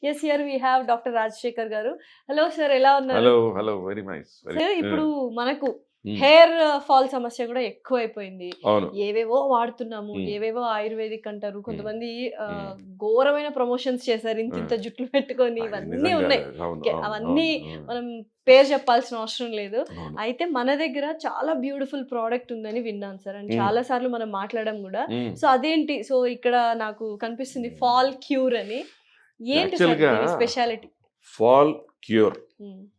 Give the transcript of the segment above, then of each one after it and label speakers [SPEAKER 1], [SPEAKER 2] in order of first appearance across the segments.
[SPEAKER 1] Yes, here we have Dr. Rajshekhar garu. Hello sir, ఎలా ఉన్నారు?
[SPEAKER 2] Hello very nice.
[SPEAKER 1] Sir ఇప్పుడు మనకు
[SPEAKER 2] Hmm.
[SPEAKER 1] Hair fall సమస్య కూడా ఎక్కువైపోయింది.
[SPEAKER 2] అవును.
[SPEAKER 1] ఏవేవో వాడుతున్నాము, ఏవేవో ఆయుర్వేదిక్ అంటారు. కొంతమంది ఘోరమైన ప్రమోషన్స్ చేశారు, ఇంత జుట్లు పెట్టుకొని. ఇవన్నీ ఉన్నాయి. అవన్నీ మనం పేరు చెప్పాల్సిన అవసరం లేదు. అయితే మన దగ్గర చాలా బ్యూటిఫుల్ ప్రోడక్ట్ ఉందని విన్నాను సార్, అండ్ చాలా సార్లు మనం మాట్లాడడం కూడా. సో అదేంటి? సో ఇక్కడ నాకు కనిపిస్తుంది ఫాల్ క్యూర్ అని. ఏంటి సార్ స్పెషాలిటీ?
[SPEAKER 2] ఫాల్ క్యూర్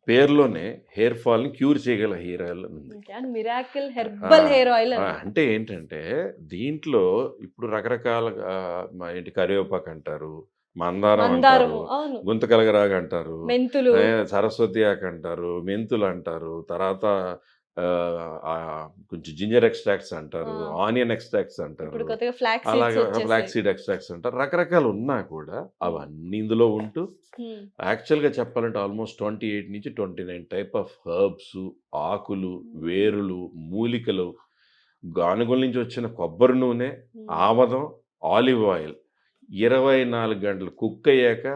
[SPEAKER 2] పేరులోనే హెయిర్ ఫాల్ ని క్యూర్ చేయగల హెయిర్ ఆయిల్ ఉంది.
[SPEAKER 1] మిరాకిల్ హెర్బల్ హెయిర్ ఆయిల్
[SPEAKER 2] అంటే ఏంటంటే దీంట్లో ఇప్పుడు రకరకాల ఏంటి కరివేపాకు అంటారు, మందారం అంటారు, గుంతకలగరాగ అంటారు,
[SPEAKER 1] మెంతులు,
[SPEAKER 2] సరస్వతి ఆకు అంటారు, మెంతులు అంటారు, తర్వాత కొంచెం జింజర్ ఎక్స్ట్రాక్ట్స్ అంటారు, ఆనియన్ ఎక్స్ట్రాక్ట్స్ అంటారు, అలాగే ఫ్లాక్ సీడ్ ఎక్స్ట్రాక్ట్స్ అంటారు. రకరకాలు ఉన్నా కూడా అవన్నీ ఇందులో ఉంటూ యాక్చువల్గా చెప్పాలంటే ఆల్మోస్ట్ 28 నుంచి 29 టైప్ ఆఫ్ హర్బ్స్, ఆకులు, వేరులు, మూలికలు, గానుగుల నుంచి వచ్చిన కొబ్బరి నూనె, ఆమదం, ఆలివ్ ఆయిల్ 24 గంటలు కుక్ అయ్యాక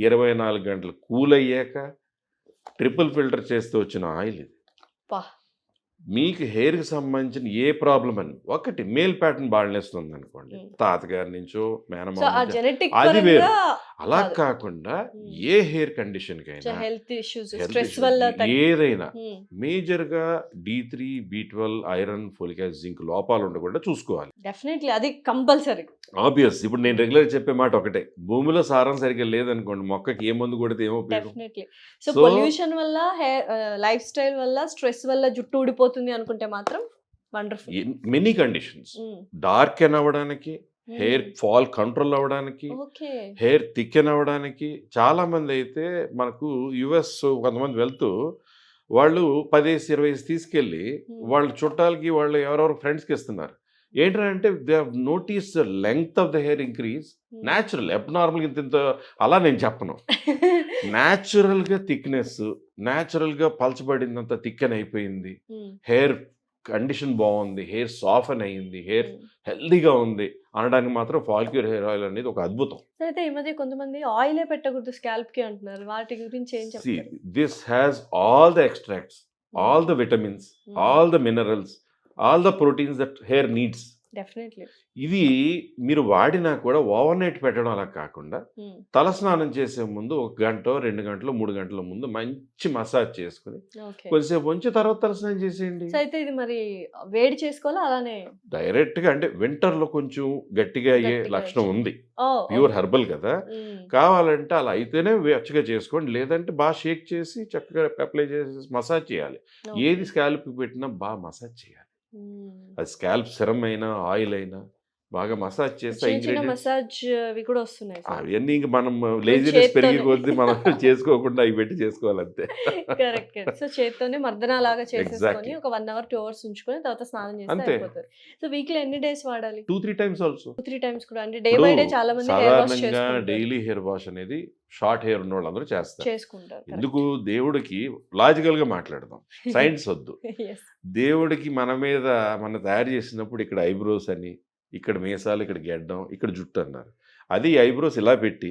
[SPEAKER 2] 24 గంటలు కూల్ అయ్యాక ట్రిపుల్ ఫిల్టర్ చేస్తూ వచ్చిన ఆయిల్ ఇది. మీకు హెయిర్కి సంబంధించిన ఏ ప్రాబ్లం అని ఒకటి మేల్ ప్యాటర్న్ బాడనేస్తుంది అనుకోండి, తాతగారి నుంచో మేనమామ, అది వేరు. అలా కాకుండా ఏ హెయిర్ కండిషన్ కైనా ఏదైనా మేజర్గా D3, B12, iron, folic acid, zinc లోపాలు ఉండకుండా చూసుకోవాలి.
[SPEAKER 1] డెఫినెట్లీ అది కంపల్సరీ.
[SPEAKER 2] ఆబ్వియస్. ఇప్పుడు నేను రెగ్యులర్ చెప్పే మాట ఒకటే, భూమిలో సారం సరిగ్గా లేదనుకోండి, మొక్కకి ఏ మందు కొడితే ఏమో ఉపయోగం.
[SPEAKER 1] సో పొల్యూషన్ వల్ల, లైఫ్ స్టైల్ వల్ల, స్ట్రెస్ వల్ల జుట్టు ఊడిపోతుంది అనుకుంటే మాత్రం వండర్ఫుల్.
[SPEAKER 2] మెనీ కండిషన్స్, డార్క్ అవ్వడానికి, హెయిర్ ఫాల్ కంట్రోల్ అవ్వడానికి, హెయిర్ థికెన్ అవ్వడానికి. చాలా మంది అయితే మనకు యుఎస్ కొంతమంది వెళ్తూ వాళ్ళు 10-20 తీసుకెళ్ళి వాళ్ళ చుట్టాలకి, వాళ్ళు ఎవరెవరు ఫ్రెండ్స్కి ఇస్తున్నారు. ఏంటంటే they have notice the length of the hair increase. Natural, abnormal ఇంత అలా నేను చెప్పను. న్యాచురల్గా థిక్నెస్, న్యాచురల్గా పలచబడిందంత థిక్కెన్ అయిపోయింది, హెయిర్ కండిషన్ బాగుంది, హెయిర్ సాఫ్ట్ అయ్యింది, హెయిర్ హెల్దీగా ఉంది అనడానికి మాత్రం ఫాల్ క్యూర్ హెయిర్ ఆయిల్ అనేది ఒక అద్భుతం.
[SPEAKER 1] అయితే ఈ మధ్య కొంతమంది ఆయిలే పెట్టకూడదు స్కాల్ప్ కి అంటున్నారు, వాటి గురించి ఏం చెప్తారు?
[SPEAKER 2] This has all the extracts, all the vitamins, all the minerals, all the proteins that hair needs.
[SPEAKER 1] Definitely.
[SPEAKER 2] ఇది మీరు వాడినా కూడా ఓవర్ నైట్ పెట్టడం అలా కాకుండా తలస్నానం చేసే ముందు 1 గంట, 2 గంటలు, 3 గంటల ముందు మంచి మసాజ్ చేసుకుని కొద్దిసేపు ఉంచి తర్వాత తలస్నానం చేసేయండి.
[SPEAKER 1] అయితే ఇది మరి వేడి చేసుకోవాలా అలానే
[SPEAKER 2] డైరెక్ట్ గా? అంటే వింటర్ లో కొంచెం గట్టిగా అయ్యే లక్షణం ఉంది, ప్యూర్ హెర్బల్ కదా. కావాలంటే అలా అయితేనే వెచ్చగా చేసుకోండి, లేదంటే బాగా షేక్ చేసి చక్కగా అప్లై చేసి మసాజ్ చేయాలి. ఏది స్కాల్ప్ పెట్టినా బాగా మసాజ్ చేయాలి. అది స్కాల్ప్ సిరమ్ అయినా ఆయిల్ అయినా బాగా మసాజ్ చేస్తే
[SPEAKER 1] మసాజ్ అవి కూడా వస్తున్నాయి.
[SPEAKER 2] అవన్నీ ఇంక మనం లేజినెస్ పెరిగి కొద్దీ మనం చేసుకోకుండా అవి పెట్టి చేసుకోవాలంతే.
[SPEAKER 1] కరెక్ట్. సో చేత్తోనే మర్దన లాగా చేసేసుకొని ఒక 1 అవర్ 2 అవర్స్ ఉంచుకొని తర్వాత స్నానం చేస్తే అయిపోతుంది. సో వీక్లీ ఎన్ని డేస్ వాడాలి?
[SPEAKER 2] 2-3 టైమ్స్ ఆల్సో.
[SPEAKER 1] 2-3 టైమ్స్ కూడా. అంటే డే బై డే చాలా మంది హెయిర్ వాష్ చేస్తారు.
[SPEAKER 2] డైలీ హెయిర్ వాష్ అనేది షార్ట్ హెయిర్ ఉన్న వాళ్ళందరూ చేసుకుంటారు. ఎందుకు? దేవుడికి లాజికల్ గా మాట్లాడదాం, సైన్స్ వద్దు. దేవుడికి మన మీద మన తయారు చేసినప్పుడు ఇక్కడ ఐబ్రోస్ అని, ఇక్కడ మీసాలు, ఇక్కడ గెడ్డం, ఇక్కడ జుట్టు అన్నారు. అదే ఈ ఐబ్రోస్ ఇలా పెట్టి,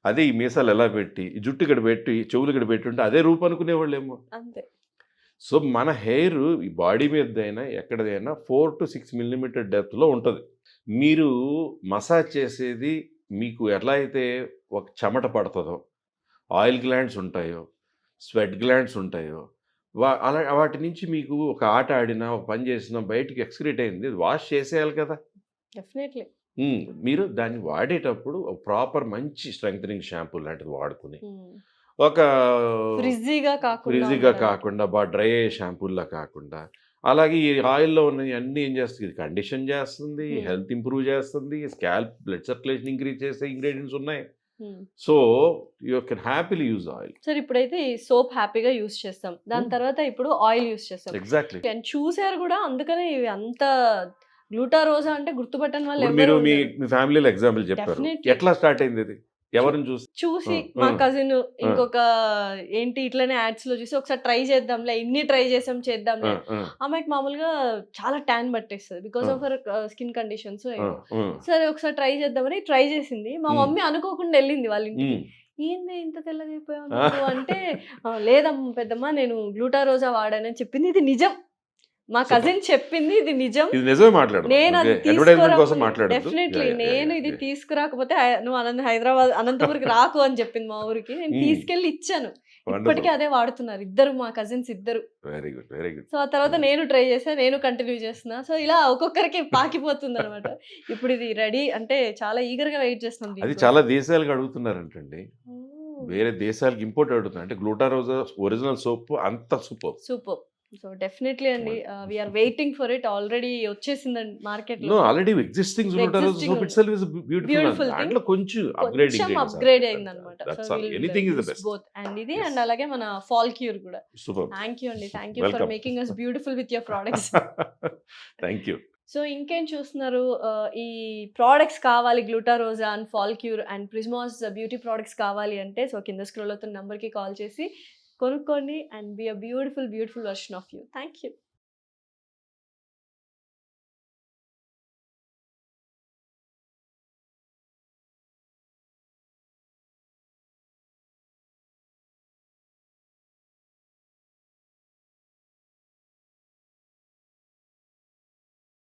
[SPEAKER 2] అదే ఈ మీసాలు ఎలా పెట్టి, ఈ జుట్టు ఇక్కడ పెట్టి, చెవులు ఇక్కడ పెట్టి ఉంటే అదే రూపు అనుకునేవాళ్ళేమో. సో మన హెయిర్ ఈ బాడీ మీద అయినా ఎక్కడదైనా 4 to 6 millimeter డెప్త్లో ఉంటుంది. మీరు మసాజ్ చేసేది మీకు ఎలా అయితే ఒక చెమట పడుతుందో, ఆయిల్ గ్లాండ్స్ ఉంటాయో, స్వెట్ గ్లాండ్స్ ఉంటాయో, అలా వాటి నుంచి మీకు ఒక ఆట ఆడినా, ఒక పని చేసినా బయటికి ఎక్స్క్రీట్ అయింది, వాష్ చేసేయాలి కదా.
[SPEAKER 1] డెఫినెట్లీ.
[SPEAKER 2] మీరు దాన్ని వాడేటప్పుడు ప్రాపర్ మంచి స్ట్రెంగ్థనింగ్ షాంపూ లాంటిది వాడుకుని, ఒక ఫ్రిజ్జీగా కాకుండా బాగా డ్రై అయ్యే షాంపూల్లా కాకుండా, అలాగే ఈ ఆయిల్లో ఉన్న అన్నీ ఏం చేస్తుంది, కండిషన్ చేస్తుంది, హెల్త్ ఇంప్రూవ్ చేస్తుంది, స్కాల్ప్ బ్లడ్ సర్క్యులేషన్ ఇంక్రీజ్ చేసే ఇంగ్రీడియంట్స్ ఉన్నాయి. So you can happily use oil.
[SPEAKER 1] Sir ఇప్పుడైతే ఈ సోప్ హ్యాపీగా యూజ్ చేస్తాం, దాని తర్వాత ఇప్పుడు ఆయిల్ యూజ్ చేస్తాం.
[SPEAKER 2] ఎగ్జాక్ట్లీ.
[SPEAKER 1] చూసారు కూడా, అందుకనే ఇవి అంత గ్లూటారోజా అంటే గుర్తుపట్టని వాళ్ళు.
[SPEAKER 2] మీరు మీ ఫ్యామిలీలో ఎగ్జాంపుల్ చెప్పారు, ఎట్లా స్టార్ట్ అయింది ఇది? ఎవరిని చూసి
[SPEAKER 1] మా కజిన్ ఇంకొక ఏంటి ఇట్లనే యాడ్స్ లో చూసి ఒకసారి ట్రై చేద్దాంలే, ఇన్ని ట్రై చేద్దాంలే. ఆమెకి మామూలుగా చాలా ట్యాన్ పట్టేస్తుంది because of her skin conditions. సరే ఒకసారి ట్రై చేద్దామని ట్రై చేసింది. మా మమ్మీ అనుకోకుండా వెళ్ళింది వాళ్ళ ఇంటికి. ఏంది ఇంత తెల్లగా అయిపోయావు నువ్వు అంటే లేదమ్మా పెద్దమ్మ నేను గ్లూటారోజా వాడానని చెప్పింది. ఇది నిజం, మా కజిన్ చెప్పింది, ఇది నిజం.
[SPEAKER 2] ఇది నిజమే మాట్లాడదాం.
[SPEAKER 1] నేను అది
[SPEAKER 2] అడ్వర్టైజ్మెంట్ కోసం మాట్లాడొద్దు.
[SPEAKER 1] డెఫినెట్లీ నేను ఇది తీసుకురాకపోతే నువ్వు హైదరాబాద్ అనంతపురికి రాకు అని చెప్పింది మా ఊరికి. నేను తీసుకెళ్లి ఇచ్చాను. ఇప్పటికీ అదే వాడుతున్నారు ఇద్దరు, మా కజిన్స్ ఇద్దరు.
[SPEAKER 2] Very good, very good.
[SPEAKER 1] So ఆ తర్వాత నేను ట్రై చేసా, నేను కంటిన్యూ చేస్తున్నా. సో ఇలా ఒక్కొక్కరికి పాకిపోతుంది అనమాట. ఇప్పుడు ఇది రెడీ అంటే చాలా ఈగర్ గా వెయిట్ చేస్తున్నాం.
[SPEAKER 2] అది చాలా దేశాలకు అడుగుతున్నారంటండి, వేరే దేశాలకు ఇంపోర్ట్ అడుగుతున్నారు. అంటే గ్లూటారోజా ఒరిజినల్ సోప్ అంత సూపర్.
[SPEAKER 1] సో డెఫినెట్లీ అండి, we are waiting for it. Already వచ్చేసిందండి మార్కెట్ లో.
[SPEAKER 2] ఆల్రెడీ ఎగ్జిస్టింగ్ గ్లూటారోజా సోప్ ఇట్సెల్ఫ్ ఇస్ బ్యూటిఫుల్. దాంట్లో కొంచెం
[SPEAKER 1] అప్గ్రేడ్ అయింది అనమాట.
[SPEAKER 2] So anything is the best.
[SPEAKER 1] Both and ఇది అండ్ అలాగే మన ఫాల్ క్యూర్ కూడా.
[SPEAKER 2] సూపర్.
[SPEAKER 1] థాంక్యూ అండి, thank you for making us beautiful with your products.
[SPEAKER 2] Thank you.
[SPEAKER 1] So ఇంకేం చూస్తున్నారు, ఈ ప్రోడక్ట్స్ కావాలి, గ్లూటారోజా and fall cure and ప్రిజ్మాస్ beauty products కావాలి అంటే సో కింద స్క్రోల్ అవుతున్న నెంబర్కి కాల్ చేసి కొనుక్కోండి and be a beautiful version of you. Thank you.